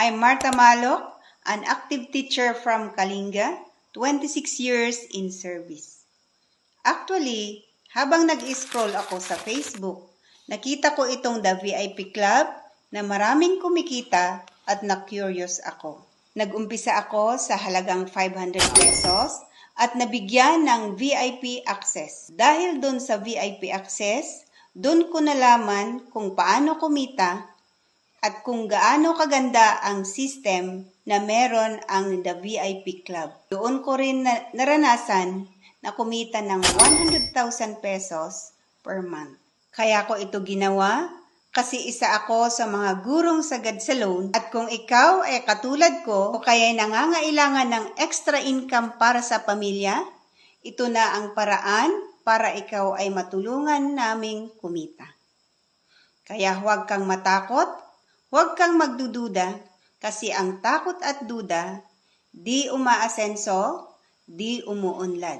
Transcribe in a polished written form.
I'm Marta Malok, an active teacher from Kalinga, 26 years in service. Actually, habang nag-scroll ako sa Facebook, nakita ko itong The VIP Club na maraming kumikita at na-curious ako. Nag-umpisa ako sa halagang 500 pesos at nabigyan ng VIP access. Dahil doon sa VIP access, doon ko nalaman kung paano kumita at kung gaano kaganda ang system na meron ang The VIP Club. Doon ko rin naranasan na kumita ng 100,000 pesos per month. Kaya ko ito ginawa kasi isa ako sa mga gurong sagad sa loan at kung ikaw ay katulad ko o kaya nangangailangan ng extra income para sa pamilya, ito na ang paraan para ikaw ay matulungan naming kumita. Kaya huwag kang matakot, huwag kang magdududa kasi ang takot at duda, di umaasenso, di umuunlad.